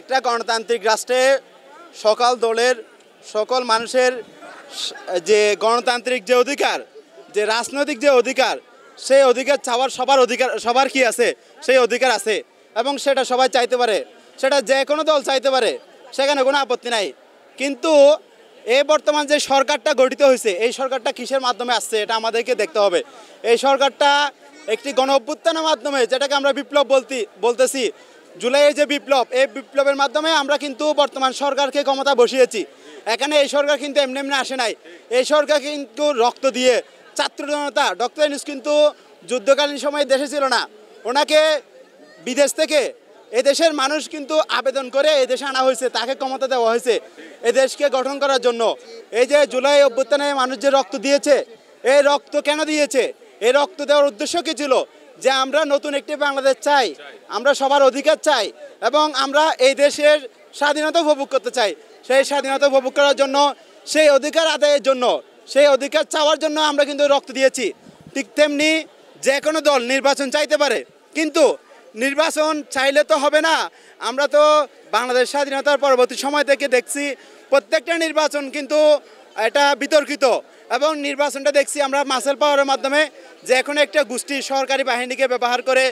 একটা গণতান্ত্রিক রাষ্ট্রে সকল দলের সকল মানুষের যে গণতান্ত্রিক যে অধিকার, যে রাজনৈতিক যে অধিকার, সেই অধিকার চাওয়ার সবার কি আছে, সেই অধিকার আছে এবং সেটা সবাই চাইতে পারে, সেটা যে কোনো দল চাইতে পারে, সেখানে কোনো আপত্তি নাই। কিন্তু এই বর্তমান যে সরকারটা গঠিত হয়েছে, এই সরকারটা কিসের মাধ্যমে আসছে এটা আমাদেরকে দেখতে হবে। এই সরকারটা একটি গণ অভ্যুত্থানের মাধ্যমে, যেটাকে আমরা বিপ্লব বলতেছি, জুলাইয়ের যে বিপ্লব, এই বিপ্লবের মাধ্যমে আমরা কিন্তু বর্তমান সরকারকে ক্ষমতা বসিয়েছি। এখানে এই সরকার কিন্তু এমনি এমনি আসে নাই, এই সরকার কিন্তু রক্ত দিয়ে ছাত্র জনতা, ডক্টর ইউনূস কিন্তু যুদ্ধকালীন সময়ে দেশে ছিল না, ওনাকে বিদেশ থেকে এদেশের মানুষ কিন্তু আবেদন করে এদেশে আনা হয়েছে, তাকে ক্ষমতা দেওয়া হয়েছে এদেশকে গঠন করার জন্য। এই যে জুলাই অভ্যুত্থানে মানুষ যে রক্ত দিয়েছে, এই রক্ত কেন দিয়েছে? এই রক্ত দেওয়ার উদ্দেশ্য কী ছিল? যে আমরা নতুন একটি বাংলাদেশ চাই, আমরা সবার অধিকার চাই এবং আমরা এই দেশের স্বাধীনতা উপভোগ করতে চাই। সেই স্বাধীনতা উপভোগ করার জন্য, সেই অধিকার আদায়ের জন্য, সেই অধিকার চাওয়ার জন্য আমরা কিন্তু রক্ত দিয়েছি। ঠিক তেমনি যে কোনো দল নির্বাচন চাইতে পারে, কিন্তু নির্বাচন চাইলে তো হবে না। আমরা তো বাংলাদেশ স্বাধীনতার পরবর্তী সময় থেকে দেখছি প্রত্যেকটা নির্বাচন কিন্তু এটা বিতর্কিত, এবং নির্বাচনটা দেখছি আমরা মাসেল পাওয়ারের মাধ্যমে, যে এখন একটা গোষ্ঠী সরকারি বাহিনীকে ব্যবহার করে,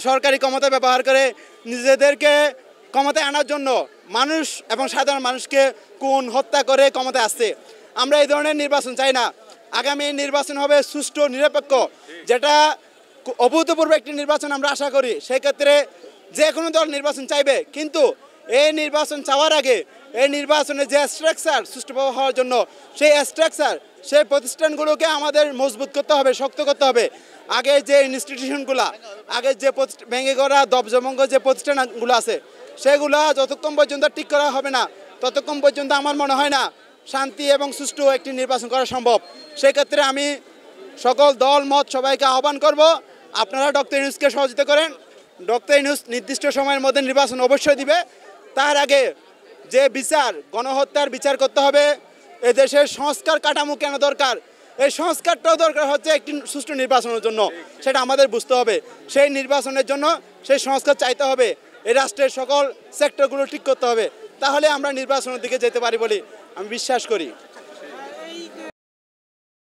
সরকারি ক্ষমতা ব্যবহার করে নিজেদেরকে ক্ষমতায় আনার জন্য মানুষ এবং সাধারণ মানুষকে খুন হত্যা করে ক্ষমতায় আসছে। আমরা এই ধরনের নির্বাচন চাই না। আগামী নির্বাচন হবে সুষ্ঠু, নিরপেক্ষ, যেটা অভূতপূর্ব একটি নির্বাচন আমরা আশা করি। সেক্ষেত্রে যে কোনো দল নির্বাচন চাইবে, কিন্তু এই নির্বাচন চাওয়ার আগে এই নির্বাচনের যে স্ট্রাকচার সুষ্ঠুভাবে হওয়ার জন্য, সেই স্ট্রাকচার, সেই প্রতিষ্ঠানগুলোকে আমাদের মজবুত করতে হবে, শক্ত করতে হবে। আগে যে ইনস্টিটিউশনগুলো, আগে যে ভেঙে করা দবজমঙ্গ যে প্রতিষ্ঠানগুলো আছে, সেগুলো যতক্ষণ পর্যন্ত ঠিক করা হবে না, ততক্ষণ পর্যন্ত আমার মনে হয় না শান্তি এবং সুষ্ঠু একটি নির্বাচন করা সম্ভব। সেক্ষেত্রে আমি সকল দল মত সবাইকে আহ্বান করব, আপনারা ডক্টর ইউনূসকে সহযোগিতা করেন। ডক্টর ইউনূস নির্দিষ্ট সময়ের মধ্যে নির্বাচন অবশ্যই দিবে। তার আগে যে বিচার, গণহত্যার বিচার করতে হবে। এদেশের সংস্কার কাঠামো কেন দরকার, এই সংস্কারটাও দরকার হচ্ছে একটি সুষ্ঠু নির্বাচনের জন্য, সেটা আমাদের বুঝতে হবে। সেই নির্বাচনের জন্য সেই সংস্কার চাইতে হবে, এই রাষ্ট্রের সকল সেক্টরগুলো ঠিক করতে হবে, তাহলে আমরা নির্বাচনের দিকে যেতে পারি বলে আমি বিশ্বাস করি।